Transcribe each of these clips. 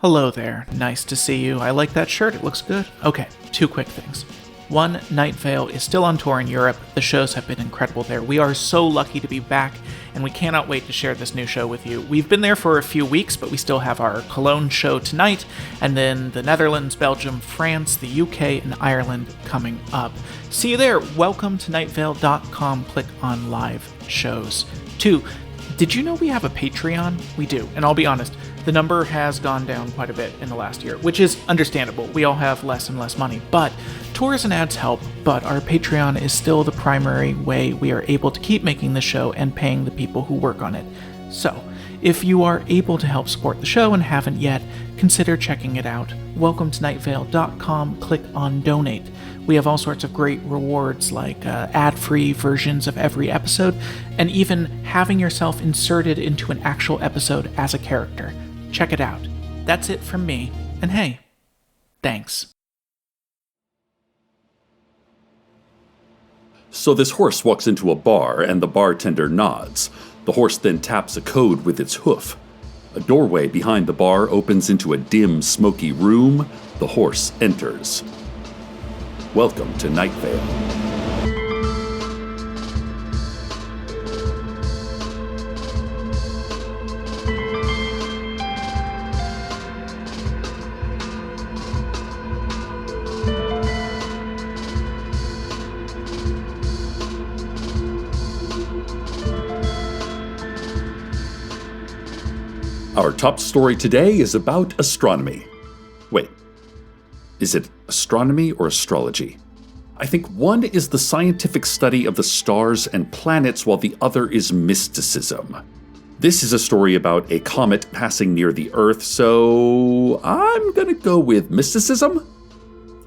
Hello there, nice to see you. I like that shirt, it looks good. Okay, 2 quick things. 1, Night Vale is still on tour in Europe. The shows have been incredible there. We are so lucky to be back, and we cannot wait to share this new show with you. We've been there for a few weeks, but we still have our Cologne show tonight, and then the Netherlands, Belgium, France, the UK, and Ireland coming up. See you there. Welcome to nightvale.com. Click on live shows. 2, did you know we have a Patreon? We do, and I'll be honest, the number has gone down quite a bit in the last year, which is understandable. We all have less and less money, but tours and ads help, but our Patreon is still the primary way we are able to keep making the show and paying the people who work on it. So, if you are able to help support the show and haven't yet, consider checking it out. Welcome to nightvale.com, click on donate. We have all sorts of great rewards like ad-free versions of every episode, and even having yourself inserted into an actual episode as a character. Check it out. That's it from me, and hey, thanks. So this horse walks into a bar and the bartender nods. The horse then taps a code with its hoof. A doorway behind the bar opens into a dim, smoky room. The horse enters. Welcome to Night Vale. Our top story today is about astronomy. Wait, is it astronomy or astrology? I think one is the scientific study of the stars and planets while the other is mysticism. This is a story about a comet passing near the Earth, so I'm gonna go with mysticism.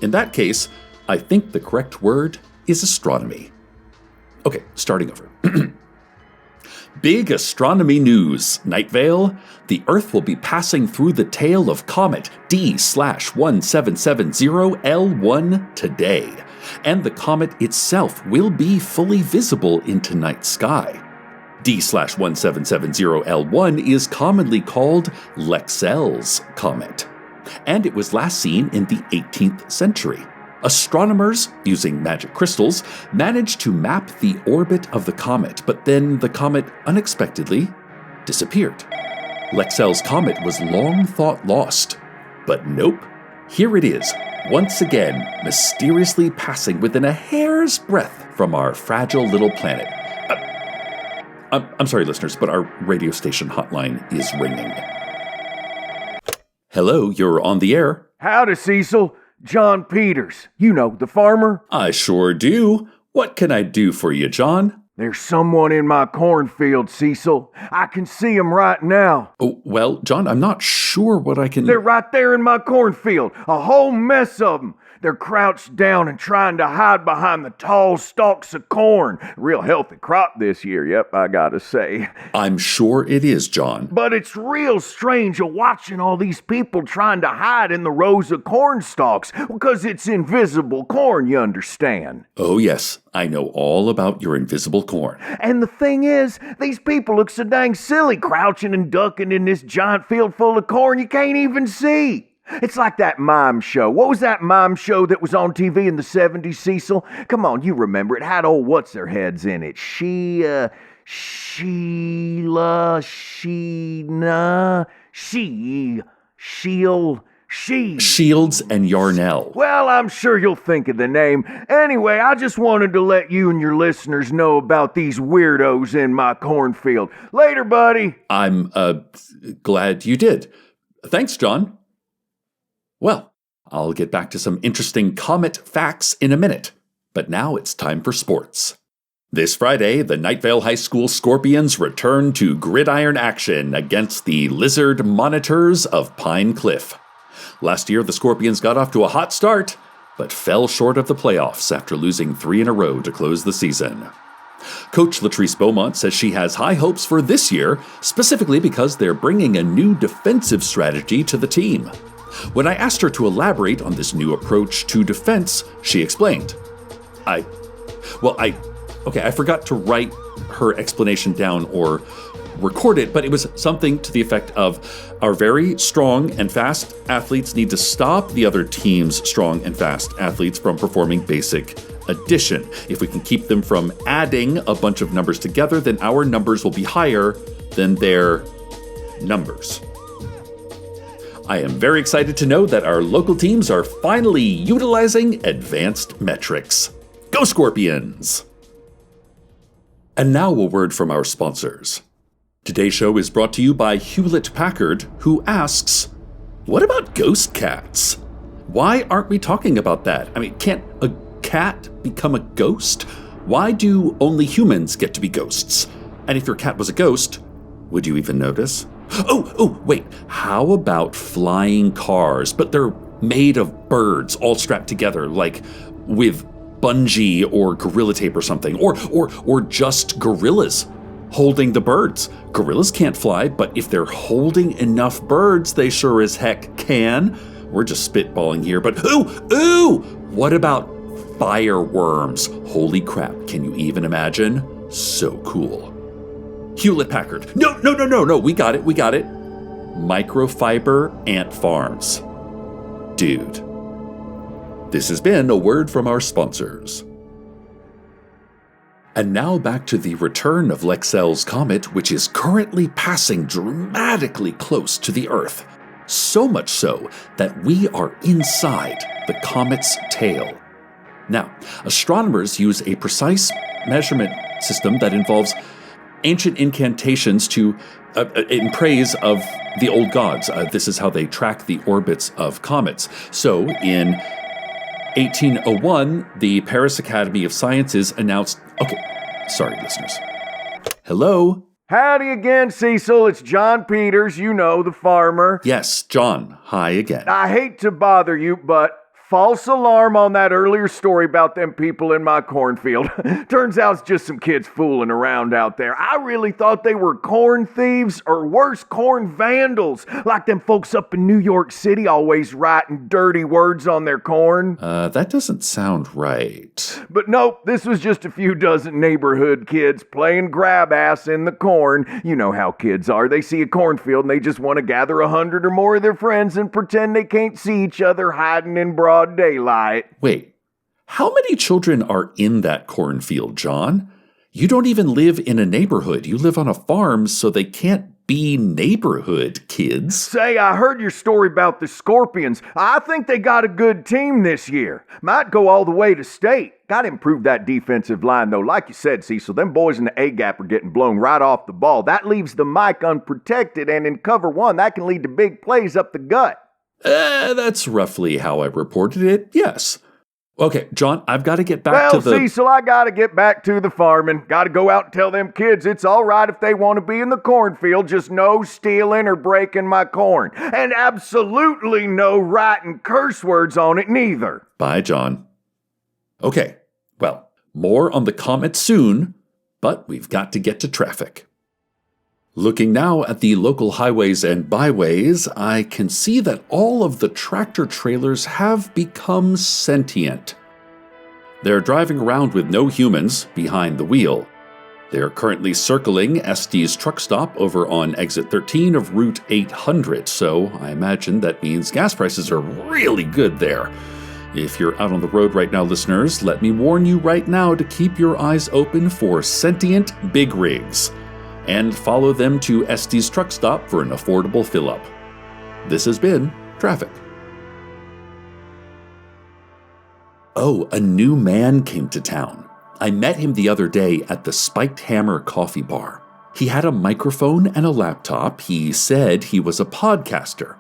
In that case, I think the correct word is astronomy. Okay, starting over. Big astronomy news, Night Vale. The Earth will be passing through the tail of Comet D/1770L1 today, and the comet itself will be fully visible in tonight's sky. D/1770L1 is commonly called Lexel's comet, and it was last seen in the 18th century. Astronomers, using magic crystals, managed to map the orbit of the comet, but then the comet unexpectedly disappeared. Lexel's comet was long thought lost, but nope, here it is, once again, mysteriously passing within a hair's breadth from our fragile little planet. I'm sorry, listeners, but our radio station hotline is ringing. Hello, you're on the air. Howdy, Cecil. John Peters. You know, the farmer. I sure do. What can I do for you, John? There's someone in my cornfield, Cecil. I can see him right now. Oh, well, John, I'm not sure what I can... They're right there in my cornfield. A whole mess of them. They're crouched down and trying to hide behind the tall stalks of corn. Real healthy crop this year, yep, I gotta say. I'm sure it is, John. But it's real strange watching all these people trying to hide in the rows of corn stalks, because it's invisible corn, you understand. Oh, yes, I know all about your invisible corn. And the thing is, these people look so dang silly crouching and ducking in this giant field full of corn you can't even see. It's like that mime show. What was that mime show that was on TV in the 70s, Cecil? Come on, you remember. It had old what's-their-heads in it. Sheila, Sheena, Shields and Yarnell. Well, I'm sure you'll think of the name. Anyway, I just wanted to let you and your listeners know about these weirdos in my cornfield. Later, buddy. I'm, glad you did. Thanks, John. Well, I'll get back to some interesting comet facts in a minute, but now it's time for sports. This Friday, the Night Vale High School Scorpions return to gridiron action against the Lizard Monitors of Pine Cliff. Last year, the Scorpions got off to a hot start, but fell short of the playoffs after losing 3 in a row to close the season. Coach Latrice Beaumont says she has high hopes for this year, specifically because they're bringing a new defensive strategy to the team. When I asked her to elaborate on this new approach to defense, she explained. I forgot to write her explanation down, or record it, but it was something to the effect of, our very strong and fast athletes need to stop the other team's strong and fast athletes from performing basic addition. If we can keep them from adding a bunch of numbers together, then our numbers will be higher than their numbers. I am very excited to know that our local teams are finally utilizing advanced metrics. Go Scorpions! And now a word from our sponsors. Today's show is brought to you by Hewlett-Packard, who asks, what about ghost cats? Why aren't we talking about that? I mean, can't a cat become a ghost? Why do only humans get to be ghosts? And if your cat was a ghost, would you even notice? Oh, wait, how about flying cars, but they're made of birds all strapped together, like with bungee or gorilla tape or something, or just gorillas holding the birds. Gorillas can't fly, but if they're holding enough birds, they sure as heck can. We're just spitballing here, but ooh, what about fireworms? Holy crap, can you even imagine? So cool. Hewlett-Packard. No, we got it. Microfiber ant farms. Dude. This has been a word from our sponsors. And now back to the return of Lexel's comet, which is currently passing dramatically close to the Earth. So much so that we are inside the comet's tail. Now, astronomers use a precise measurement system that involves ancient incantations in praise of the old gods. This is how they track the orbits of comets. So, in 1801, the Paris Academy of Sciences announced... Okay, sorry, listeners. Hello? Howdy again, Cecil. It's John Peters, you know, the farmer. Yes, John. Hi again. I hate to bother you, but... false alarm on that earlier story about them people in my cornfield. Turns out it's just some kids fooling around out there. I really thought they were corn thieves, or worse, corn vandals, like them folks up in New York City always writing dirty words on their corn. That doesn't sound right. But nope, this was just a few dozen neighborhood kids playing grab ass in the corn. You know how kids are. They see a cornfield and they just want to gather 100 or more of their friends and pretend they can't see each other hiding in broad daylight. Wait, how many children are in that cornfield, John? You don't even live in a neighborhood. You live on a farm, so they can't be neighborhood kids. Say, I heard your story about the Scorpions. I think they got a good team this year. Might go all the way to state. Got to improve that defensive line, though. Like you said, Cecil, them boys in the A-gap are getting blown right off the ball. That leaves the mic unprotected, and in cover one, that can lead to big plays up the gut. That's roughly how I reported it, yes. Okay, John, I've got to get back to the... Well, Cecil, I got to get back to the farming. Got to go out and tell them kids it's all right if they want to be in the cornfield, just no stealing or breaking my corn. And absolutely no writing curse words on it neither. Bye, John. Okay, well, more on the comet soon, but we've got to get to traffic. Looking now at the local highways and byways, I can see that all of the tractor trailers have become sentient. They're driving around with no humans behind the wheel. They're currently circling Estes truck stop over on exit 13 of Route 800, so I imagine that means gas prices are really good there. If you're out on the road right now, listeners, let me warn you right now to keep your eyes open for sentient big rigs, and follow them to Estes truck stop for an affordable fill-up. This has been Traffic. Oh, a new man came to town. I met him the other day at the Spiked Hammer coffee bar. He had a microphone and a laptop. He said he was a podcaster.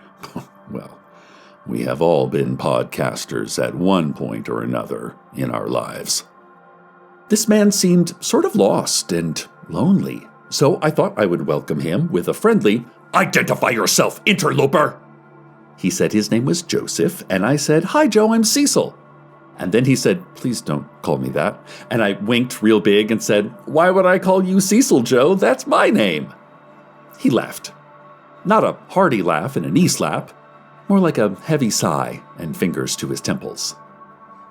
Well, we have all been podcasters at one point or another in our lives. This man seemed sort of lost and lonely. So I thought I would welcome him with a friendly, "Identify yourself, interloper!" He said his name was Joseph, and I said, "Hi, Joe, I'm Cecil." And then he said, "Please don't call me that." And I winked real big and said, "Why would I call you Cecil, Joe? That's my name." He laughed. Not a hearty laugh and a knee slap, more like a heavy sigh and fingers to his temples.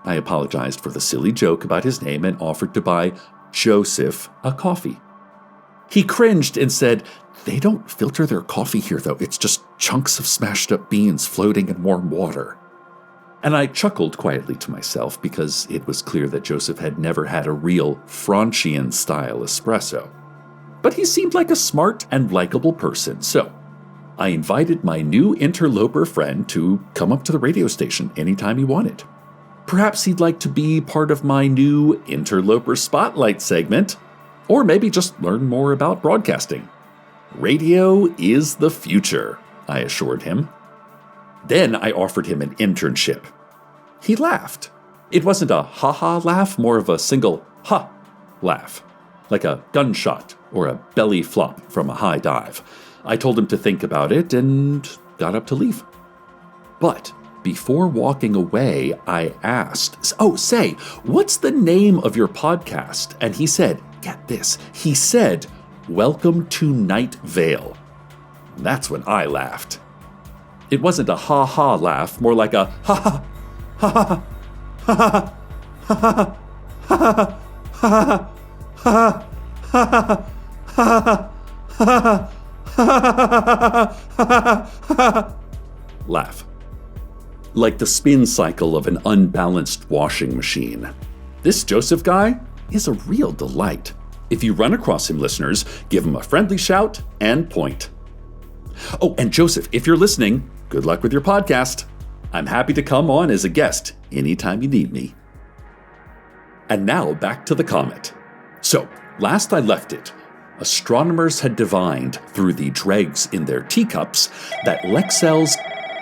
I apologized for the silly joke about his name and offered to buy Joseph a coffee. He cringed and said, "They don't filter their coffee here, though. It's just chunks of smashed up beans floating in warm water." And I chuckled quietly to myself because it was clear that Joseph had never had a real Franchian-style espresso. But he seemed like a smart and likable person, so I invited my new interloper friend to come up to the radio station anytime he wanted. Perhaps he'd like to be part of my new Interloper Spotlight segment, or maybe just learn more about broadcasting. Radio is the future, I assured him. Then I offered him an internship. He laughed. It wasn't a ha-ha laugh, more of a single ha laugh, like a gunshot or a belly flop from a high dive. I told him to think about it and got up to leave. But before walking away, I asked, "Oh, say, what's the name of your podcast?" And he said, get this, he said, "Welcome to Night Vale." That's when I laughed. It wasn't a ha-ha laugh, more like a ha-ha, ha-ha, ha-ha, ha-ha, ha-ha, ha-ha, ha-ha, ha-ha, ha-ha, laugh. Like the spin cycle of an unbalanced washing machine. This Joseph guy is a real delight. If you run across him, listeners, give him a friendly shout and point. Oh, and Joseph, if you're listening, good luck with your podcast. I'm happy to come on as a guest anytime you need me. And now back to the comet. So, last I left it, astronomers had divined through the dregs in their teacups that Lexel's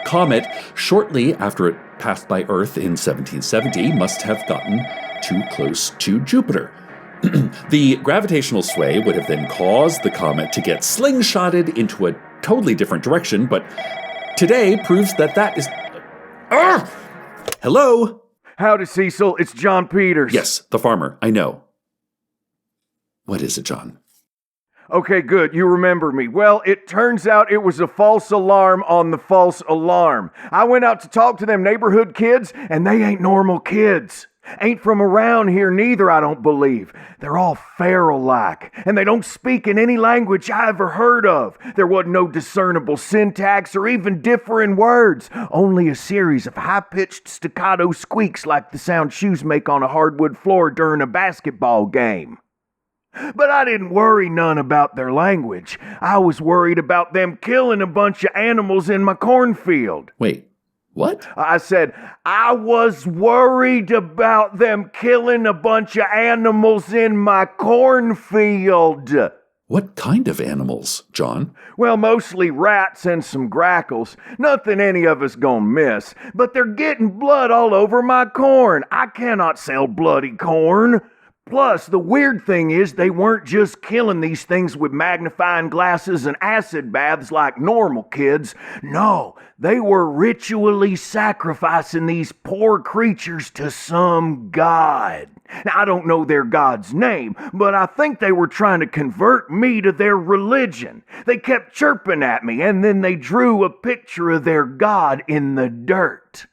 comet, shortly after it passed by Earth in 1770, must have gotten too close to Jupiter. The gravitational sway would have then caused the comet to get slingshotted into a totally different direction, but today proves that is... Hello? Howdy, Cecil. It's John Peters. Yes, the farmer. I know. What is it, John? Okay, good. You remember me. Well, it turns out it was a false alarm on the false alarm. I went out to talk to them neighborhood kids, and they ain't normal kids. Ain't from around here neither, I don't believe. They're all feral-like, and they don't speak in any language I ever heard of. There wasn't no discernible syntax or even differing words, only a series of high-pitched staccato squeaks like the sound shoes make on a hardwood floor during a basketball game. But I didn't worry none about their language. I was worried about them killing a bunch of animals in my cornfield. Wait, what? I said, I was worried about them killing a bunch of animals in my cornfield. What kind of animals, John? Well, mostly rats and some grackles. Nothing any of us gonna miss. But they're getting blood all over my corn. I cannot sell bloody corn. Plus, the weird thing is they weren't just killing these things with magnifying glasses and acid baths like normal kids. No, they were ritually sacrificing these poor creatures to some god. Now, I don't know their god's name, but I think they were trying to convert me to their religion. They kept chirping at me, and then they drew a picture of their god in the dirt.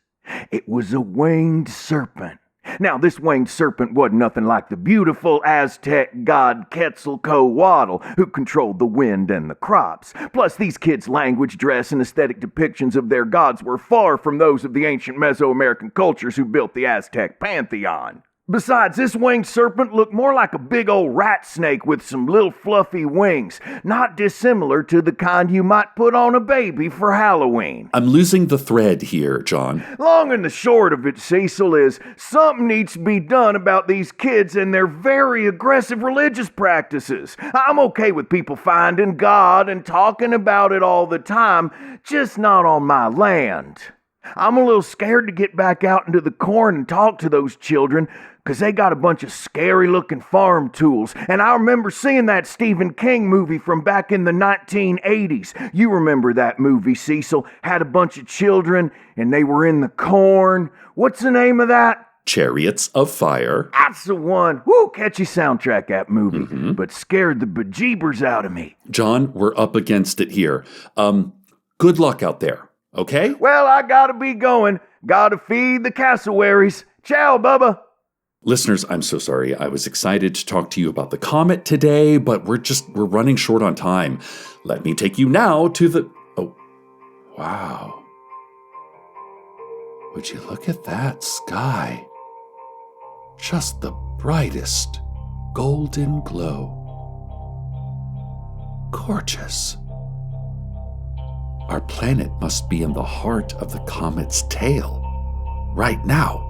It was a winged serpent. Now, this winged serpent wasn't nothing like the beautiful Aztec god Quetzalcoatl, who controlled the wind and the crops. Plus, these kids' language, dress, and aesthetic depictions of their gods were far from those of the ancient Mesoamerican cultures who built the Aztec pantheon. Besides, this winged serpent looked more like a big old rat snake with some little fluffy wings, not dissimilar to the kind you might put on a baby for Halloween. I'm losing the thread here, John. Long and the short of it, Cecil, is something needs to be done about these kids and their very aggressive religious practices. I'm okay with people finding God and talking about it all the time, just not on my land. I'm a little scared to get back out into the corn and talk to those children, 'cause they got a bunch of scary-looking farm tools. And I remember seeing that Stephen King movie from back in the 1980s. You remember that movie, Cecil? Had a bunch of children, and they were in the corn. What's the name of that? Chariots of Fire. That's the one. Woo, catchy soundtrack, that movie. But scared the bejeebers out of me. John, we're up against it here. Good luck out there, okay? Well, I gotta be going. Gotta feed the cassowaries. Ciao, Bubba. Listeners, I'm so sorry. I was excited to talk to you about the comet today, but we're running short on time. Let me take you now to the... Oh, wow. Would you look at that sky? Just the brightest golden glow. Gorgeous. Our planet must be in the heart of the comet's tail right now.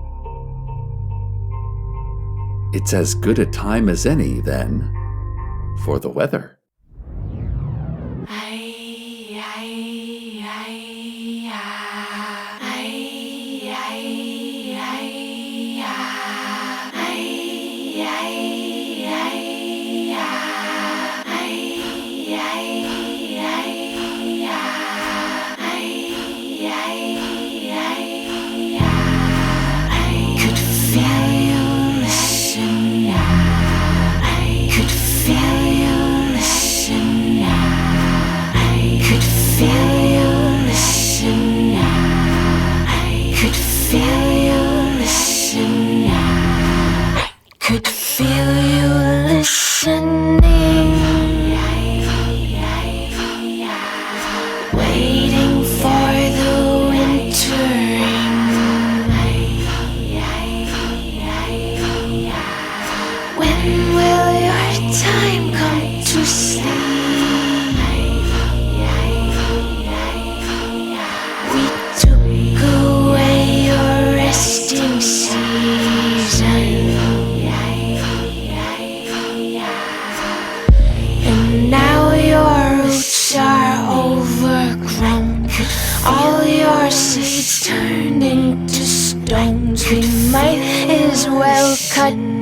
It's as good a time as any, then, for the weather.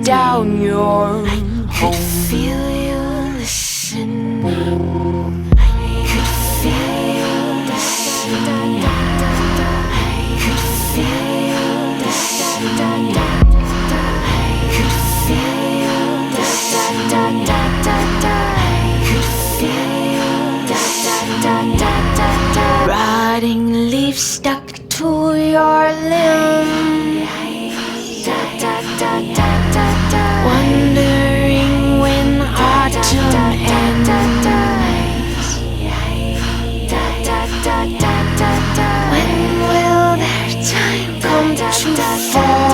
Down your home. Feel you listening. I could feel you listening. I could feel you listening. I could feel you listening. I could feel you listening. Rotting leaves stuck to your limb. Wondering when autumn ends. When will their time come to fall?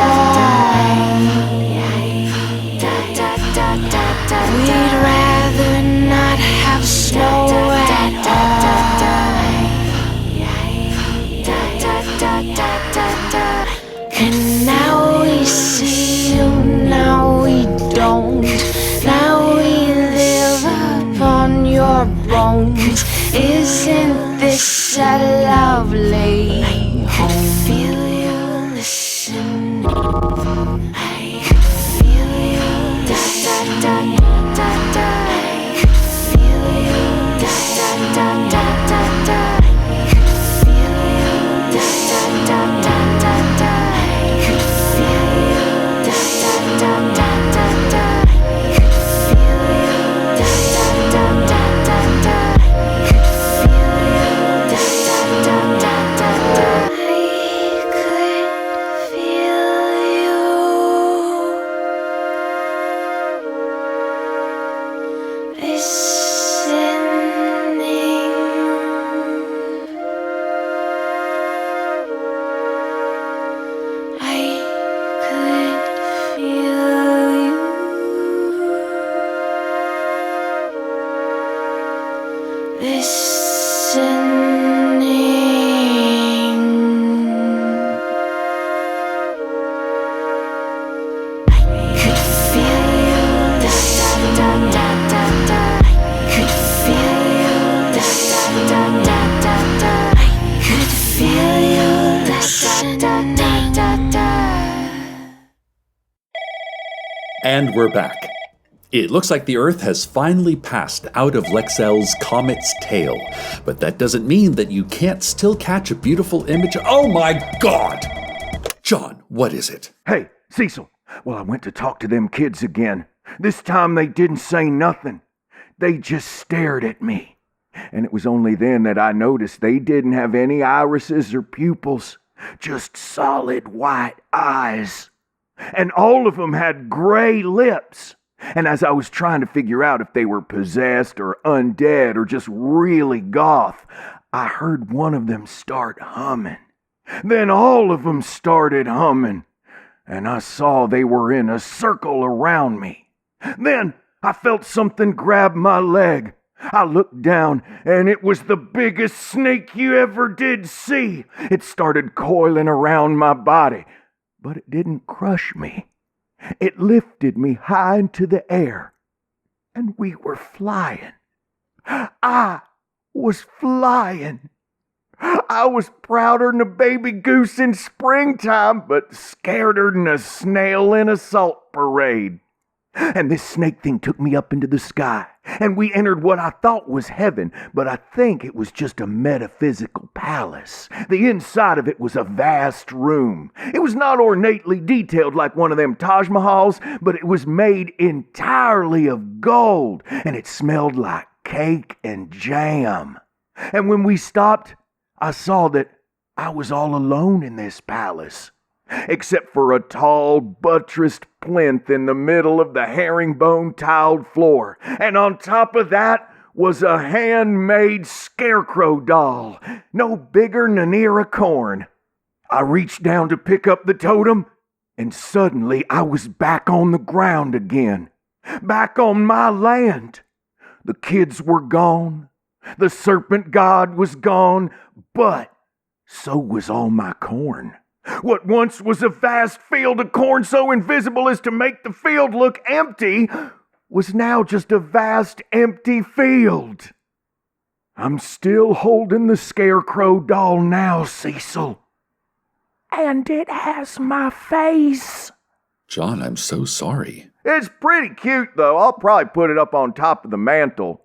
We'd rather not have snow at all. And now we see you, now we don't. Now we live upon your bones. Isn't this a lovely home? Feel you listening. I could feel you listening. I could feel you listening. I could feel you listening. And we're back. It looks like the Earth has finally passed out of Lexel's comet's tail, but that doesn't mean that you can't still catch a beautiful image. Oh my God! John, what is it? Hey, Cecil. Well, I went to talk to them kids again. This time they didn't say nothing. They just stared at me. And it was only then that I noticed they didn't have any irises or pupils, just solid white eyes. and all of them had gray lips. And as I was trying to figure out if they were possessed or undead or just really goth, I heard one of them start humming. Then all of them started humming, and I saw they were in a circle around me. Then I felt something grab my leg. I looked down, and it was the biggest snake you ever did see. It started coiling around my body, but it didn't crush me. It lifted me high into the air, and we were flying. I was flying. I was prouder than a baby goose in springtime, but scareder than a snail in a salt parade. And this snake thing took me up into the sky, and we entered what I thought was heaven, but I think it was just a metaphysical palace. The inside of it was a vast room. It was not ornately detailed like one of them Taj Mahals, but it was made entirely of gold, and it smelled like cake and jam. And when we stopped, I saw that I was all alone in this palace, except for a tall, buttressed plinth in the middle of the herringbone-tiled floor. And on top of that was a handmade scarecrow doll, no bigger than an ear of corn. I reached down to pick up the totem, and suddenly I was back on the ground again, back on my land. The kids were gone, the serpent god was gone, but so was all my corn. What once was a vast field of corn so invisible as to make the field look empty was now just a vast empty field. I'm still holding the scarecrow doll now, Cecil. And it has my face. John, I'm so sorry. It's pretty cute, though. I'll probably put it up on top of the mantle.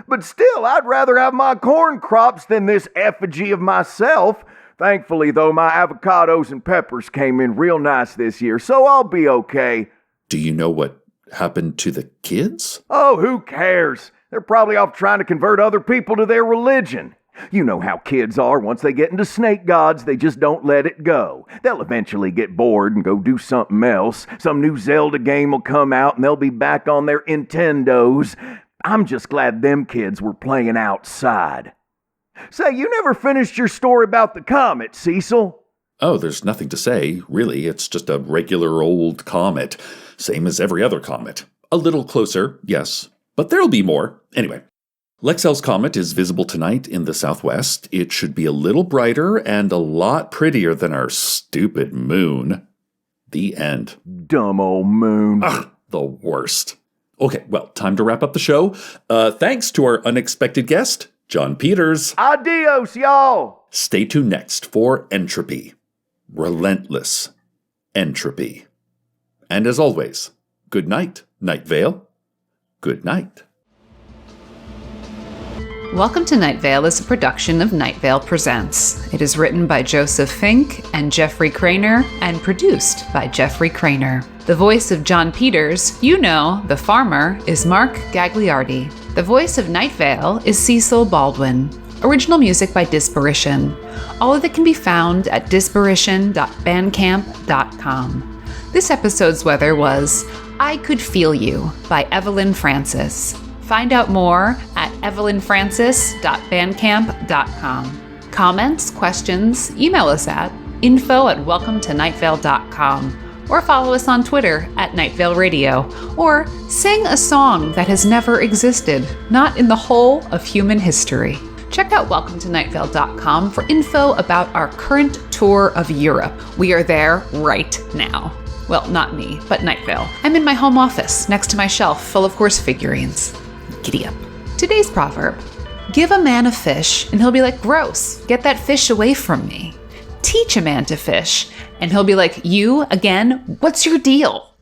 But still, I'd rather have my corn crops than this effigy of myself. Thankfully, though, my avocados and peppers came in real nice this year, so I'll be okay. Do you know what happened to the kids? Oh, who cares? They're probably off trying to convert other people to their religion. You know how kids are. Once they get into snake gods, they just don't let it go. They'll eventually get bored and go do something else. Some new Zelda game will come out and they'll be back on their Nintendos. I'm just glad them kids were playing outside. Say, you never finished your story about the comet, Cecil. Oh, there's nothing to say, really. It's just a regular old comet, same as every other comet. A little closer, yes, but there'll be more. Anyway, Lexel's comet is visible tonight in the southwest. It should be a little brighter and a lot prettier than our stupid moon. The end. Dumb old moon. Ugh, the worst. Okay, well, time to wrap up the show. Thanks to our unexpected guest, John Peters. Adios, y'all. Stay tuned next for Entropy. Relentless entropy. And as always, good night, Night Vale. Good night. Welcome to Night Vale is a production of Night Vale Presents. It is written by Joseph Fink and Jeffrey Cranor and produced by Jeffrey Cranor. The voice of John Peters, you know, the farmer, is Mark Gagliardi. The voice of Night Vale is Cecil Baldwin. Original music by Disparition. All of it can be found at disparition.bandcamp.com. This episode's weather was I Could Feel You by Evelyn Francis. Find out more at evelynfrancis.bandcamp.com. Comments, questions, email us at info@welcometonightvale.com or follow us on Twitter at Night Vale Radio, or sing a song that has never existed, not in the whole of human history. Check out welcometonightvale.com for info about our current tour of Europe. We are there right now. Well, not me, but Night Vale. I'm in my home office, next to my shelf full of horse figurines. Giddy up. Today's proverb: give a man a fish, and he'll be like, gross, get that fish away from me. Teach a man to fish, and he'll be like, you, again, what's your deal?